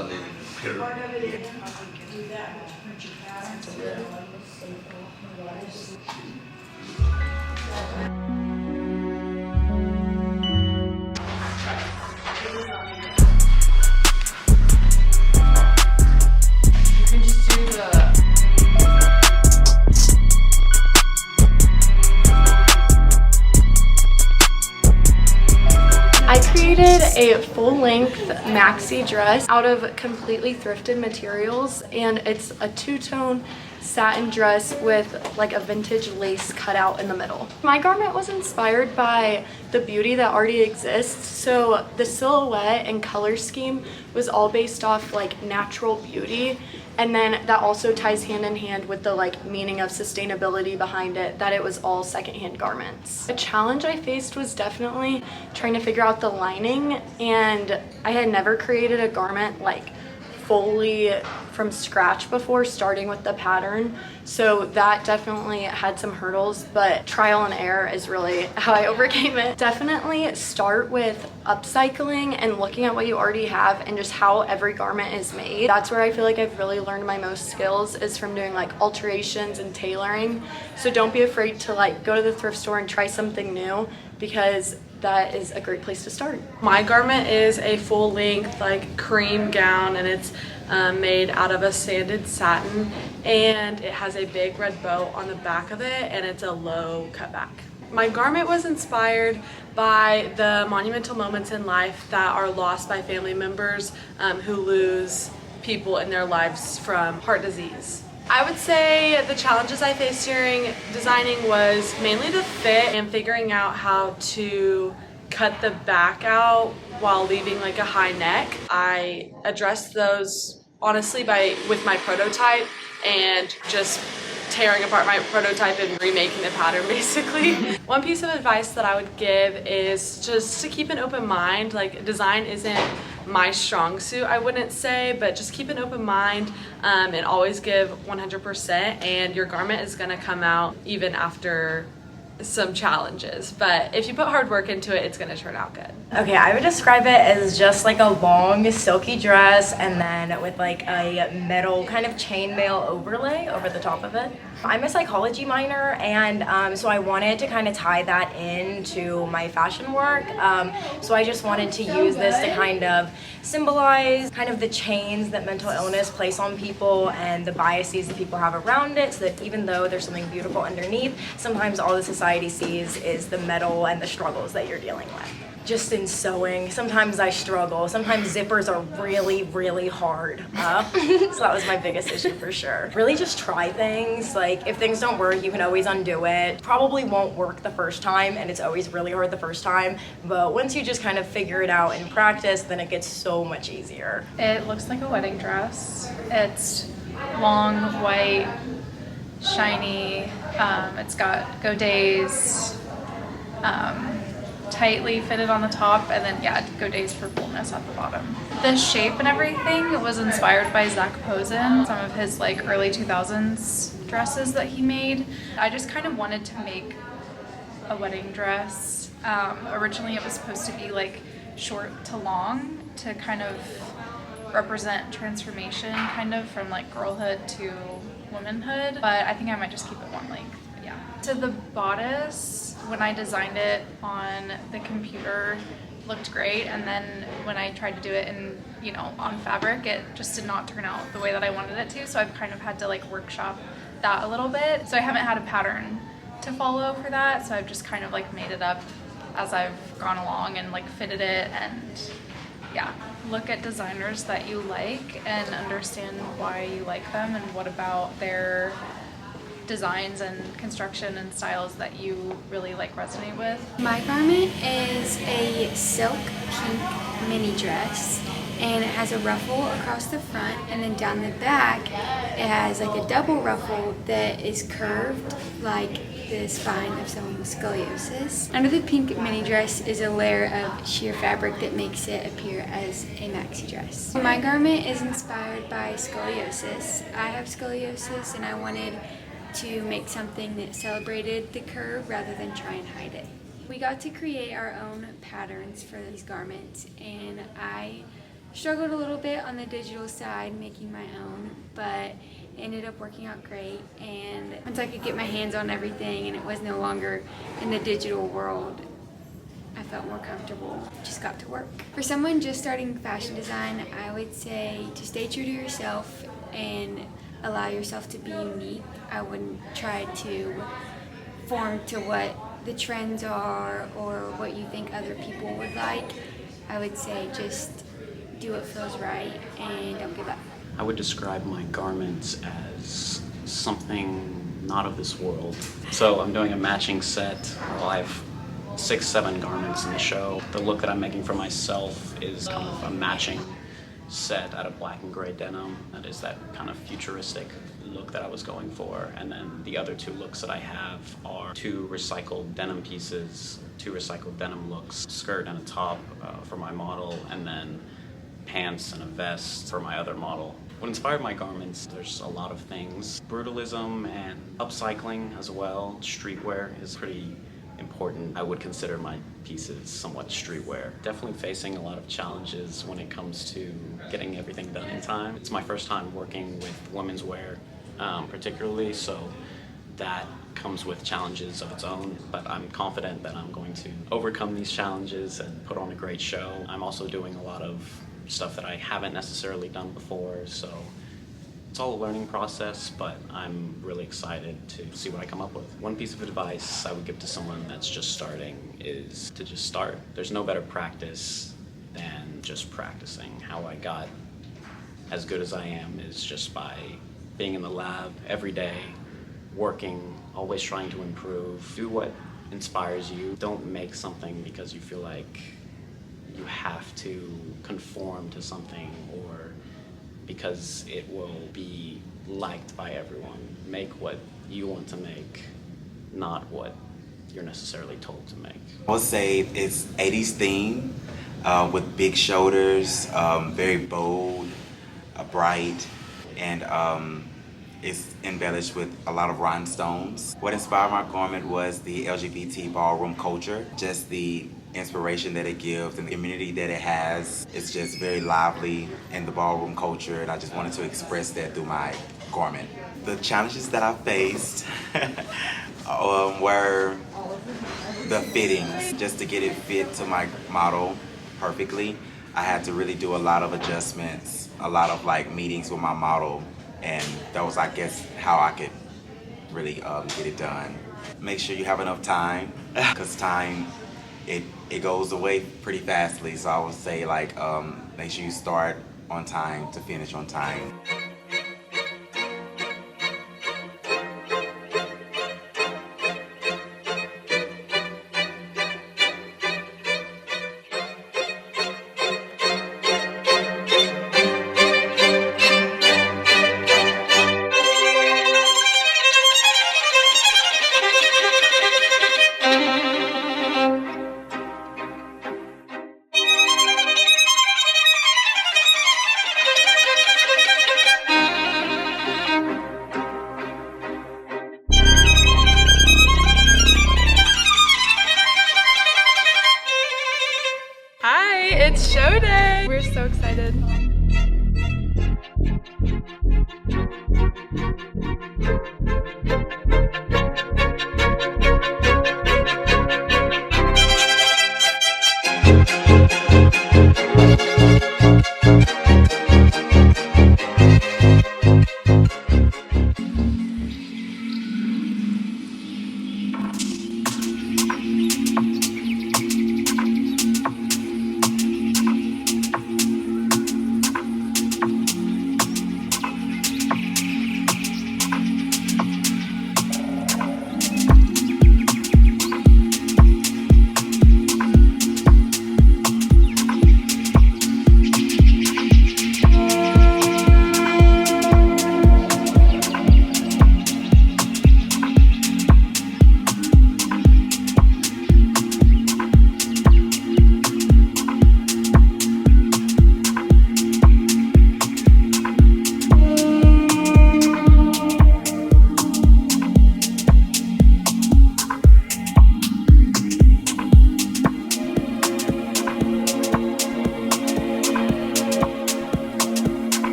not needed. Period. I created a full-length maxi dress out of completely thrifted materials, and it's a two-tone satin dress with like a vintage lace cutout in the middle. My garment was inspired by the beauty that already exists, so the silhouette and color scheme was all based off like natural beauty, and then that also ties hand in hand with the like meaning of sustainability behind it, that it was all secondhand garments. The challenge I faced was definitely trying to figure out the lining, and I had never created a garment like fully from scratch before, starting with the pattern, so that definitely had some hurdles, but trial and error is really how I overcame it. Definitely start with upcycling and looking at what you already have and just how every garment is made. That's where I feel like I've really learned my most skills, is from doing like alterations and tailoring. So don't be afraid to like go to the thrift store and try something new, because that is a great place to start. My garment is a full-length like cream gown, and it's made out of a sanded satin, and it has a big red bow on the back of it, and it's a low cutback. My garment was inspired by the monumental moments in life that are lost by family members who lose people in their lives from heart disease. I would say the challenges I faced during designing was mainly the fit and figuring out how to cut the back out while leaving like a high neck. I addressed those honestly with my prototype and just tearing apart my prototype and remaking the pattern basically. One piece of advice that I would give is just to keep an open mind. Like, design isn't my strong suit, I wouldn't say, but just keep an open mind and always give 100%, and your garment is gonna come out even after some challenges. But if you put hard work into it, it's gonna turn out good. Okay, I would describe it as just like a long silky dress, and then with like a metal kind of chainmail overlay over the top of it. I'm a psychology minor, and so I wanted to kind of tie that into my fashion work. So I just wanted to use this to kind of symbolize kind of the chains that mental illness place on people and the biases that people have around it, so that even though there's something beautiful underneath, sometimes all the society sees is the metal and the struggles that you're dealing with. Just in sewing, sometimes I struggle. Sometimes zippers are really, really hard. So that was my biggest issue for sure. Really just try things. Like, if things don't work, you can always undo it. Probably won't work the first time, and it's always really hard the first time. But once you just kind of figure it out in practice, then it gets so much easier. It looks like a wedding dress. It's long, white, shiny. It's got godets. Tightly fitted on the top, and then godets for fullness at the bottom. The shape and everything was inspired by Zach Posen, some of his like early 2000s dresses that he made. I just kind of wanted to make a wedding dress. Originally it was supposed to be like short to long to kind of represent transformation, kind of from like girlhood to womanhood, but I think I might just keep it one length. Yeah. To the bodice, when I designed it on the computer, looked great, and then when I tried to do it in, on fabric, it just did not turn out the way that I wanted it to, so I've kind of had to like workshop that a little bit. So I haven't had a pattern to follow for that, so I've just kind of like made it up as I've gone along and like fitted it. And yeah, look at designers that you like and understand why you like them and what about their designs and construction and styles that you really like resonate with. My garment is a silk pink mini dress, and it has a ruffle across the front, and then down the back it has like a double ruffle that is curved like the spine of someone with scoliosis. Under the pink mini dress is a layer of sheer fabric that makes it appear as a maxi dress. My garment is inspired by scoliosis. I have scoliosis, and I wanted to make something that celebrated the curve rather than try and hide it. We got to create our own patterns for these garments, and I Struggled a little bit on the digital side, making my own, but it ended up working out great. And once I could get my hands on everything and it was no longer in the digital world, I felt more comfortable. Just got to work. For someone just starting fashion design, I would say to stay true to yourself and allow yourself to be unique. I wouldn't try to form to what the trends are or what you think other people would like. I would say just do what feels right and don't give up. I would describe my garments as something not of this world. So I'm doing a matching set. Well, I have 6-7 garments in the show. The look that I'm making for myself is kind of a matching set out of black and gray denim. That is that kind of futuristic look that I was going for. And then the other 2 looks that I have are 2 recycled denim pieces, 2 recycled denim looks, skirt and a top for my model, and then pants and a vest for my other model. What inspired my garments, there's a lot of things. Brutalism and upcycling as well. Streetwear is pretty important. I would consider my pieces somewhat streetwear. Definitely facing a lot of challenges when it comes to getting everything done in time. It's my first time working with women's wear, particularly, so that comes with challenges of its own, but I'm confident that I'm going to overcome these challenges and put on a great show. I'm also doing a lot of stuff that I haven't necessarily done before, so it's all a learning process, but I'm really excited to see what I come up with. One piece of advice I would give to someone that's just starting is to just start. There's no better practice than just practicing. How I got as good as I am is just by being in the lab every day, working, always trying to improve. Do what inspires you. Don't make something because you feel like you have to conform to something or because it will be liked by everyone. Make what you want to make, not what you're necessarily told to make. I would say it's 80s theme with big shoulders, very bold, bright, and it's embellished with a lot of rhinestones. What inspired my garment was the LGBT ballroom culture, just the inspiration that it gives and the community that it has. It's just very lively in the ballroom culture, and I just wanted to express that through my garment. The challenges that I faced were the fittings. Just to get it fit to my model perfectly, I had to really do a lot of adjustments, a lot of meetings with my model, and that was, I guess, how I could really get it done. Make sure you have enough time, because time, it goes away pretty fastly. So I would say make sure you start on time to finish on time.